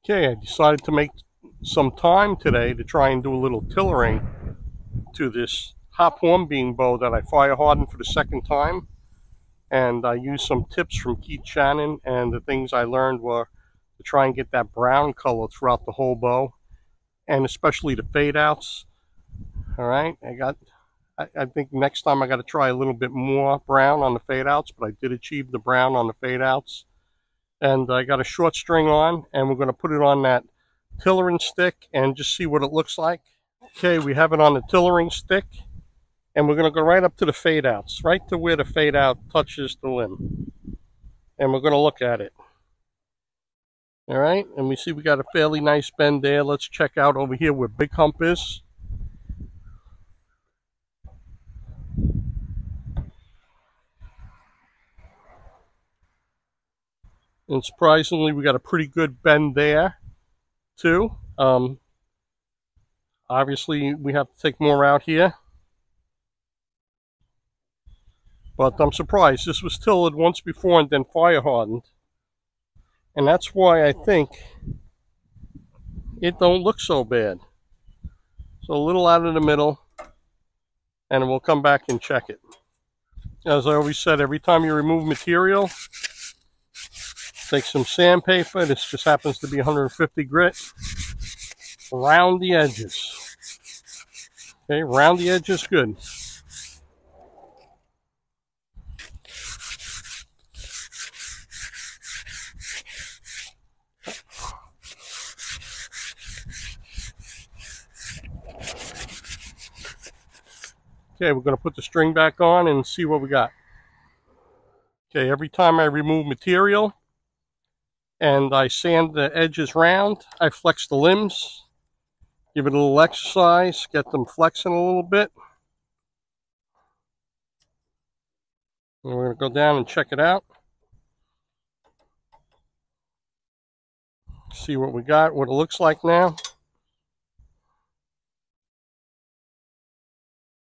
Okay, I decided to make some time today to try and do a little tillering to this hop hornbeam bow that I fire hardened for the second time. And I used some tips from Keith Shannon, and the things I learned were to try and get that brown color throughout the whole bow, and especially the fade outs. All right, I think next time I got to try a little bit more brown on the fade outs, but I did achieve the brown on the fade outs. And I got a short string on, and we're going to put it on that tillering stick and just see what it looks like. Okay, we have it on the tillering stick, and we're going to go right up to the fade outs, right to where the fade out touches the limb. And we're going to look at it. All right, and we see we got a fairly nice bend there. Let's check out over here where Big Hump is. And surprisingly, we got a pretty good bend there, too. Obviously, we have to take more out here. But I'm surprised. This was tilled once before and then fire hardened. And that's why I think it don't look so bad. So a little out of the middle, and we'll come back and check it. As I always said, every time you remove material, take some sandpaper. This just happens to be 150 grit. Round the edges. Okay, round the edges good. Okay, we're going to put the string back on and see what we got. Okay, every time I remove material and I sand the edges round, I flex the limbs, give it a little exercise, get them flexing a little bit. And we're going to go down and check it out. See what we got, what it looks like now.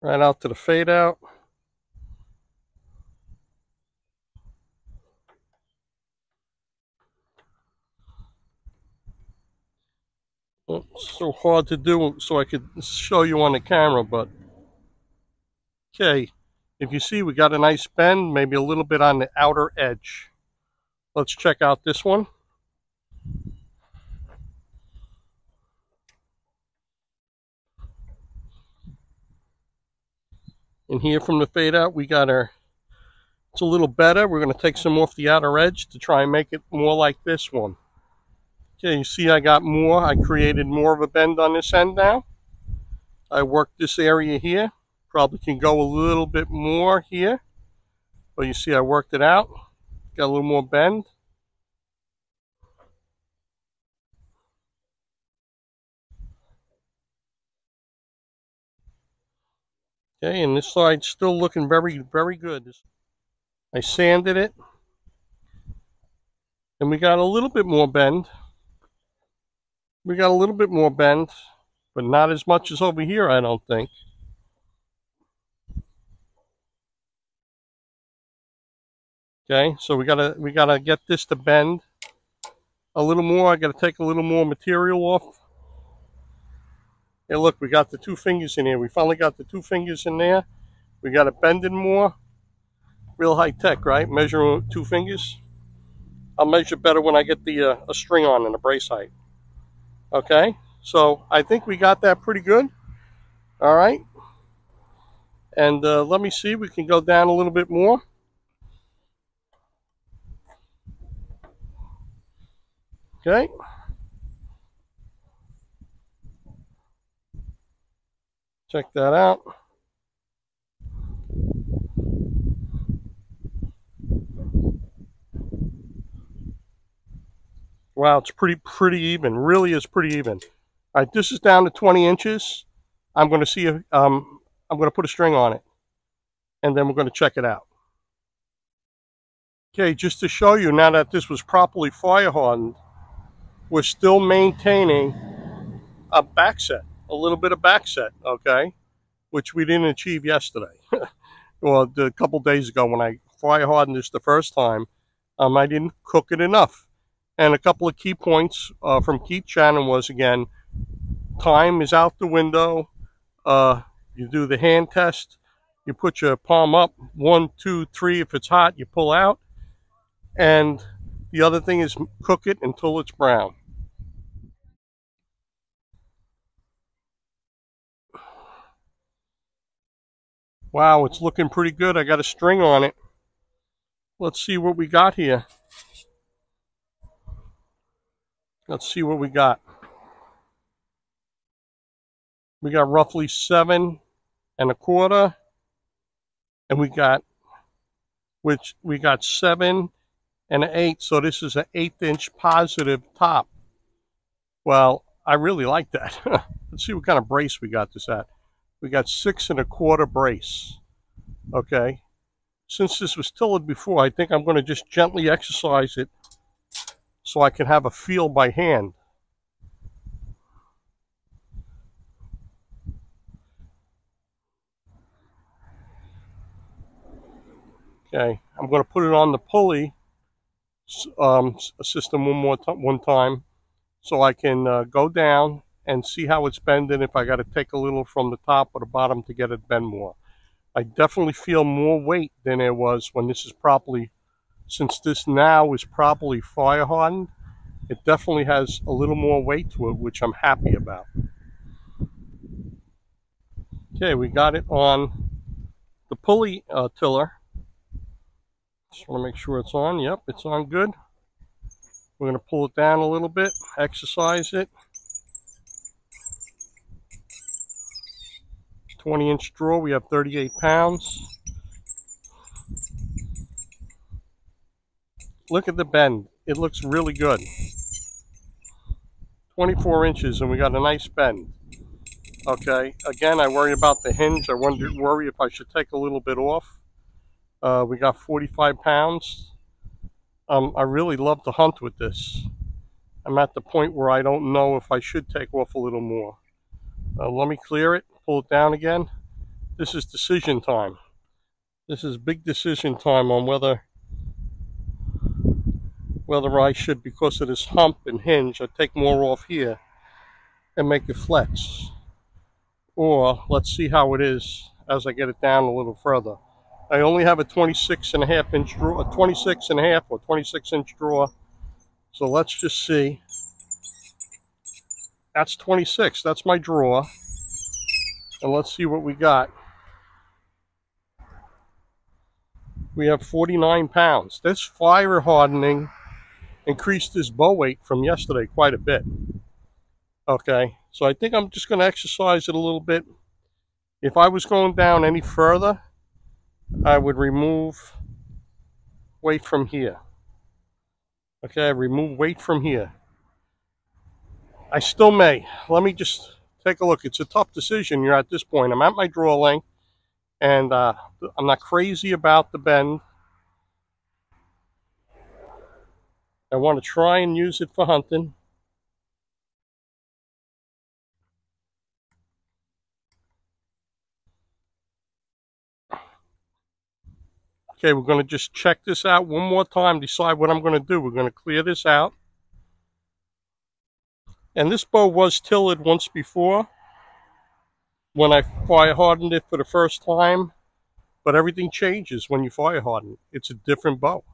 Right out to the fade out. It's so hard to do so I could show you on the camera, but okay, if you see, we got a nice bend, maybe a little bit on the outer edge. Let's check out this one. And here from the fade out, we got it's a little better. We're going to take some off the outer edge to try and make it more like this one. Okay, you see I got more. I created more of a bend on this end now. I worked this area here. Probably can go a little bit more here. But you see I worked it out. Got a little more bend. Okay, and this side's still looking very, very good. I sanded it. And we got a little bit more bend. We got a little bit more bend, but not as much as over here, I don't think. Okay, so we gotta get this to bend a little more. I gotta take a little more material off. Hey, look, we got the 2 fingers in here. We finally got the 2 fingers in there. We got it bending more. Real high tech, right? Measure 2 fingers. I'll measure better when I get the a string on and a brace height. Okay, so I think we got that pretty good. All right, and let me see. We can go down a little bit more. Okay. Check that out. Wow, it's pretty even. Really is pretty even. All right, this is down to 20 inches. I'm going to see if I'm going to put a string on it, and then we're going to check it out. Okay, just to show you now that this was properly fire hardened, we're still maintaining a back set, a little bit of back set, okay, which we didn't achieve yesterday. Well, a couple days ago when I fire hardened this the first time, I didn't cook it enough. And a couple of key points from Keith Shannon was, again, time is out the window. You do the hand test. You put your palm up, 1, 2, 3. If it's hot, you pull out. And the other thing is cook it until it's brown. Wow, it's looking pretty good. I got a string on it. Let's see what we got here. Let's see what we got. We got roughly 7 1/4, and we got 7 1/8. So this is an 1/8" positive top. Well, I really like that. Let's see what kind of brace we got this at. We got 6 1/4 brace. Okay. Since this was tilled before, I think I'm going to just gently exercise it so I can have a feel by hand. Okay, I'm going to put it on the pulley system one time so I can go down and see how it's bending, if I got to take a little from the top or the bottom to get it bend more. I definitely feel more weight than there was when this is properly, since this now is properly fire hardened. It definitely has a little more weight to it, which I'm happy about. Okay, we got it on the pulley tiller. Just want to make sure it's on. Yep, it's on good. We're going to pull it down a little bit, exercise it. 20-inch draw, we have 38 pounds. Look at the bend. It looks really good. 24 inches, and we got a nice bend. Okay, again, I worry about the hinge. I worry if I should take a little bit off. We got 45 pounds. I really love to hunt with this. I'm at the point where I don't know if I should take off a little more. Let me clear it, pull it down again. This is decision time. This is big decision time on whether I should, because of this hump and hinge, I take more off here and make it flex. Or let's see how it is as I get it down a little further. I only have a 26.5-inch draw, a 26.5 or 26-inch draw. So let's just see. That's 26. That's my draw. And let's see what we got. We have 49 pounds. This fire hardening increased this bow weight from yesterday quite a bit. Okay, so I think I'm just going to exercise it a little bit. If I was going down any further, I would remove weight from here. Okay, remove weight from here. I still may. Let me just take a look. It's a tough decision. You're at this point. I'm at my draw length, and I'm not crazy about the bend. I want to try and use it for hunting. Okay, we're going to just check this out one more time, decide what I'm going to do. We're going to clear this out. And this bow was tilled once before when I fire hardened it for the first time. But everything changes when you fire harden. It's a different bow.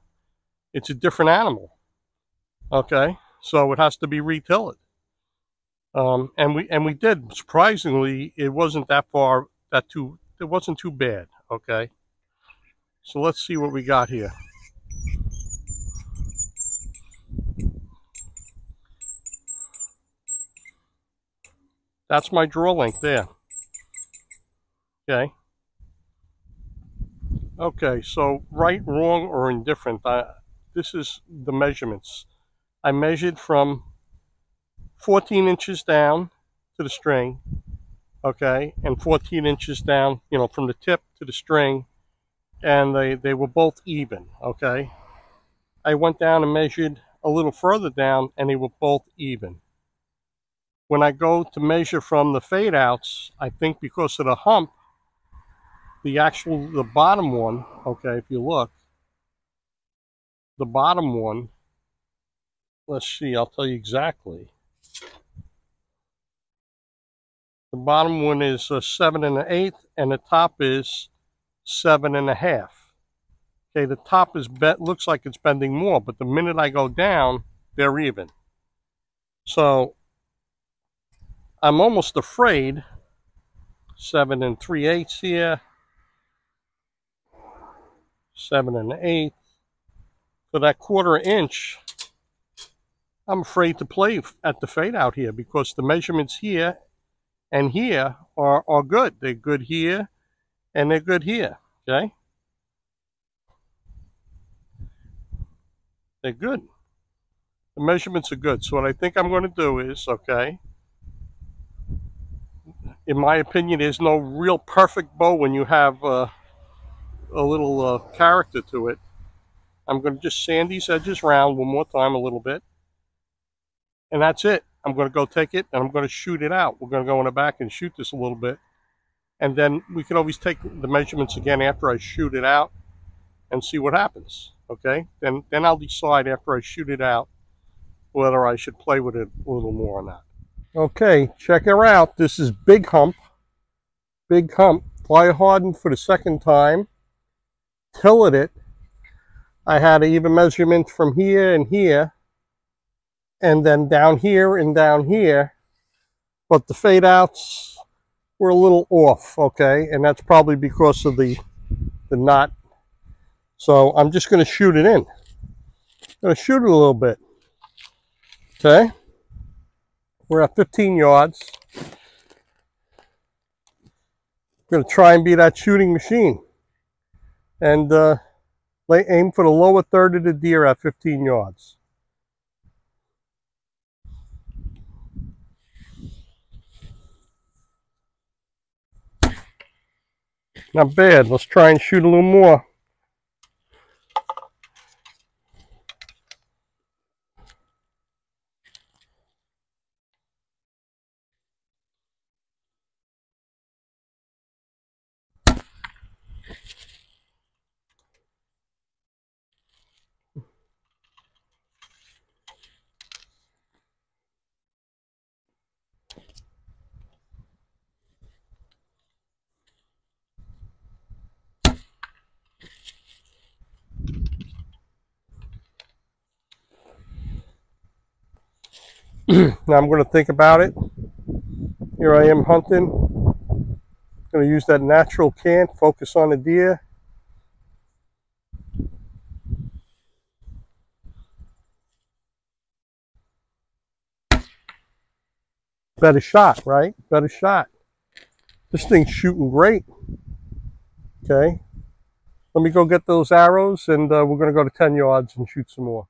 It's a different animal. Okay, so it has to be retilled. And we did. Surprisingly, it wasn't that far. It wasn't too bad. Okay. So let's see what we got here. That's my draw length there. Okay. Okay, so right, wrong, or indifferent. This is the measurements. I measured from 14 inches down to the string, okay, and 14 inches down, from the tip to the string, and they were both even, okay. I went down and measured a little further down, and they were both even. When I go to measure from the fade outs, I think because of the hump, the bottom one, okay, if you look, the bottom one let's see, I'll tell you exactly. The bottom one is 7 1/8, and the top is 7 1/2. Okay, the top is looks like it's bending more, but the minute I go down, they're even. So I'm almost afraid. 7 3/8 here, 7 1/8. For that 1/4 inch, I'm afraid to play at the fade out here because the measurements here and here are good. They're good here and they're good here, okay? They're good. The measurements are good. So what I think I'm going to do is, okay, in my opinion, there's no real perfect bow when you have a little character to it. I'm going to just sand these edges round one more time a little bit. And that's it. I'm going to go take it and I'm going to shoot it out. We're going to go in the back and shoot this a little bit. And then we can always take the measurements again after I shoot it out and see what happens. Okay? Then I'll decide after I shoot it out whether I should play with it a little more or not. Okay, check her out. This is Big Hump. Big Hump. Fire hardened for the second time. Tilled it. I had an even measurement from here and here. And then down here and down here. But the fade outs were a little off, okay? And that's probably because of the knot. So I'm just going to shoot it in. I'm going to shoot it a little bit. Okay? We're at 15 yards. I'm going to try and be that shooting machine. And aim for the lower third of the deer at 15 yards. Not bad. Let's try and shoot a little more. Now I'm going to think about it. Here I am hunting. Going to use that natural cant, focus on the deer. Better shot, right? Better shot. This thing's shooting great. Okay. Let me go get those arrows and we're going to go to 10 yards and shoot some more.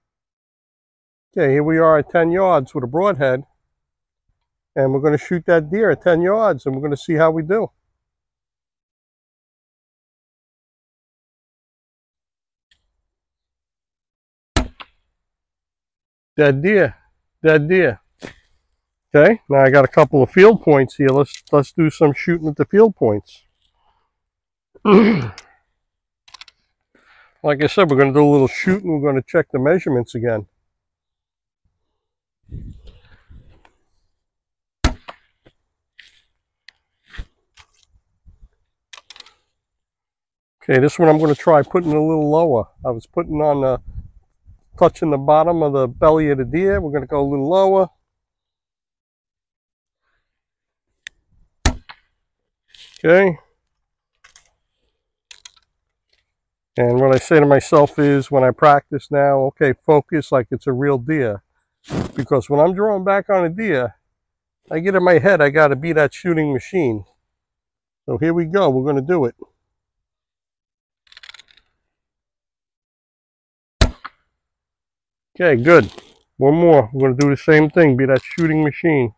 Okay, here we are at 10 yards with a broadhead. And we're going to shoot that deer at 10 yards and we're going to see how we do. Dead deer. Dead deer. Okay, now I got a couple of field points here. Let's do some shooting at the field points. Like I said, we're going to do a little shooting. We're going to check the measurements again. Okay, this one I'm going to try putting a little lower. I was putting on touching the bottom of the belly of the deer. We're going to go a little lower. Okay. And what I say to myself is when I practice now, okay, focus like it's a real deer. Because when I'm drawing back on a deer, I get in my head, I got to be that shooting machine. So here we go. We're going to do it. Okay, good. One more. We're going to do the same thing, be that shooting machine.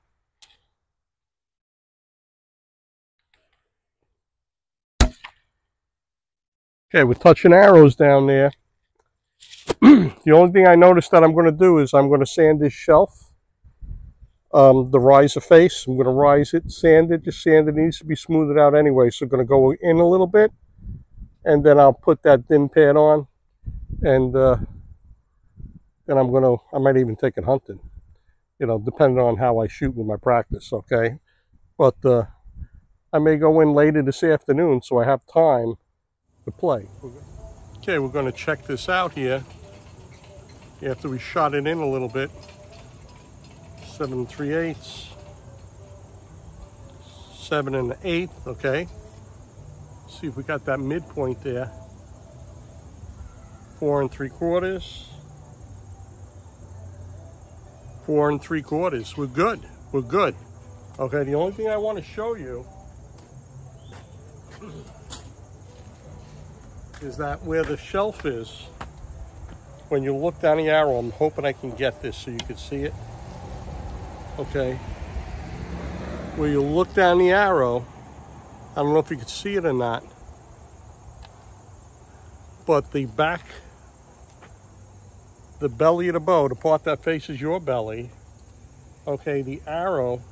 Okay, we're touching arrows down there. The only thing I noticed that I'm going to do is I'm going to sand this shelf, the riser face. I'm going to rise it, sand it, just sand it. It needs to be smoothed out anyway. So I'm going to go in a little bit, and then I'll put that thin pad on, and then I might even take it hunting, you know, depending on how I shoot with my practice, okay? But I may go in later this afternoon so I have time to play. Okay, we're going to check this out here after we shot it in a little bit. 7 3/8, 7 1/8, okay? See if we got that midpoint there. 4 3/4, 4 3/4. We're good. We're good. Okay, the only thing I want to show you is that where the shelf is, when you look down the arrow, I'm hoping I can get this so you can see it. Okay. Where you look down the arrow, I don't know if you can see it or not, but the back, the belly of the bow, the part that faces your belly, okay, the arrow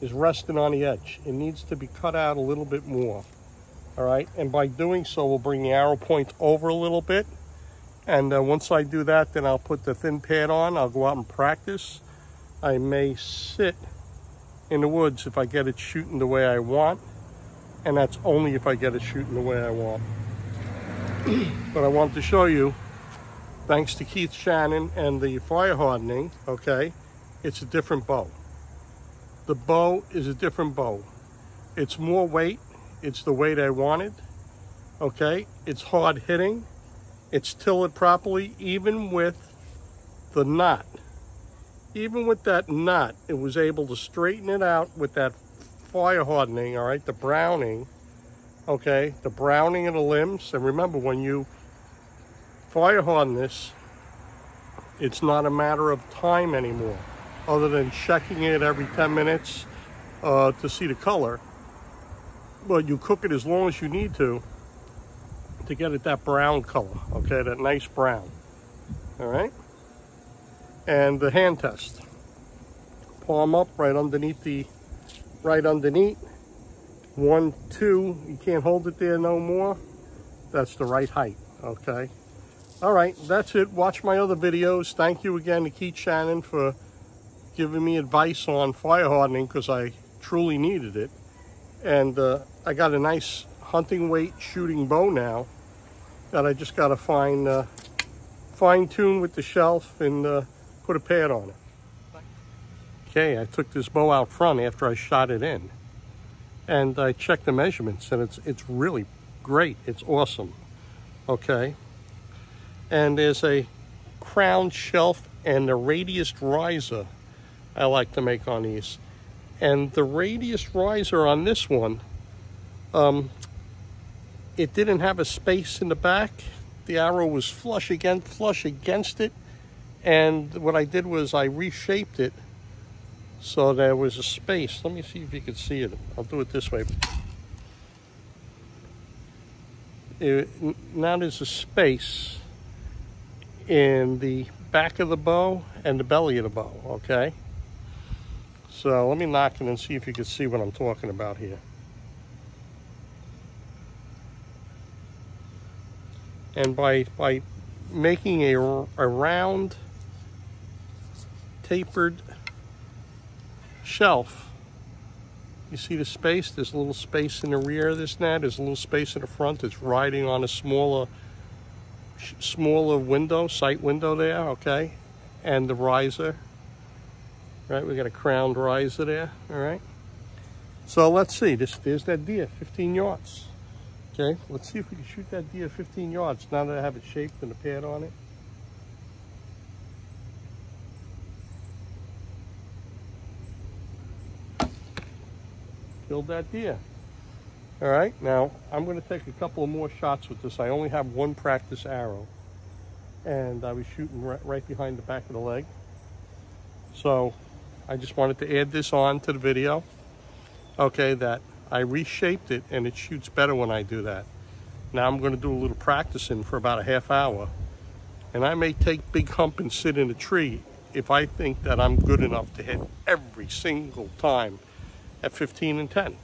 is resting on the edge. It needs to be cut out a little bit more, all right? And by doing so, we'll bring the arrow point over a little bit. And once I do that, then I'll put the thin pad on. I'll go out and practice. I may sit in the woods if I get it shooting the way I want. And that's only if I get it shooting the way I want. But I wanted to show you, thanks to Keith Shannon and the Fire Hardening, okay, it's a different bow. The bow is a different bow. It's more weight. It's the weight I wanted, okay? It's hard hitting. It's tilled properly, even with the knot. Even with that knot, it was able to straighten it out with that fire hardening, all right, the browning, okay, the browning of the limbs. And remember, when you fire harden this, it's not a matter of time anymore, other than checking it every 10 minutes to see the color. But you cook it as long as you need to get it that brown color, okay, that nice brown, all right? And the hand test. Palm up right underneath the, right underneath. 1, 2, you can't hold it there no more. That's the right height, okay? All right, that's it. Watch my other videos. Thank you again to Keith Shannon for giving me advice on fire hardening, because I truly needed it. And I got a nice hunting weight shooting bow now that I just got to fine tune with the shelf and put a pad on it. Okay, I took this bow out front after I shot it in, and I checked the measurements, and it's really great. It's awesome. Okay, and there's a crown shelf and a radius riser I like to make on these. And the radius riser on this one, it didn't have a space in the back. The arrow was flush against it. And what I did was I reshaped it so there was a space. Let me see if you can see it. I'll do it this way. Now there's a space in the back of the bow and the belly of the bow, okay? So let me knock it and see if you can see what I'm talking about here. And by making a round tapered shelf, you see the space? There's a little space in the rear of this now. There's a little space in the front. It's riding on a smaller window, sight window there, okay? And the riser. Right, we got a crowned riser there, all right? So let's see, there's that deer, 15 yards. Okay, let's see if we can shoot that deer 15 yards now that I have it shaped and a pad on it. Killed that deer. All right, now I'm gonna take a couple of more shots with this. I only have one practice arrow, and I was shooting right behind the back of the leg. So I just wanted to add this on to the video, okay, that I reshaped it and it shoots better when I do that. Now I'm going to do a little practicing for about a half hour, and I may take Big Hump and sit in a tree if I think that I'm good enough to hit every single time at 15 and 10.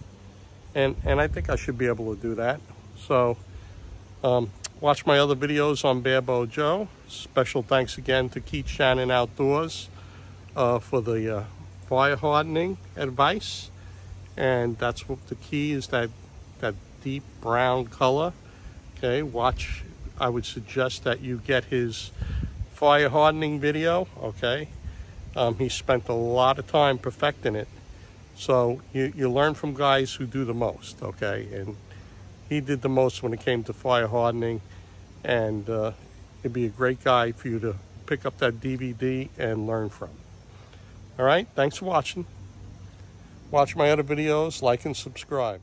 And I think I should be able to do that. So Watch my other videos on Barebow Joe. Special thanks again to Keith Shannon Outdoors for the fire hardening advice. And that's what the key is, that deep brown color. Okay, watch. I would suggest that you get his fire hardening video. Okay, he spent a lot of time perfecting it. So you learn from guys who do the most. Okay, and he did the most when it came to fire hardening, and it'd be a great guy for you to pick up that DVD and learn from. All right, thanks for watching. Watch my other videos, like and subscribe.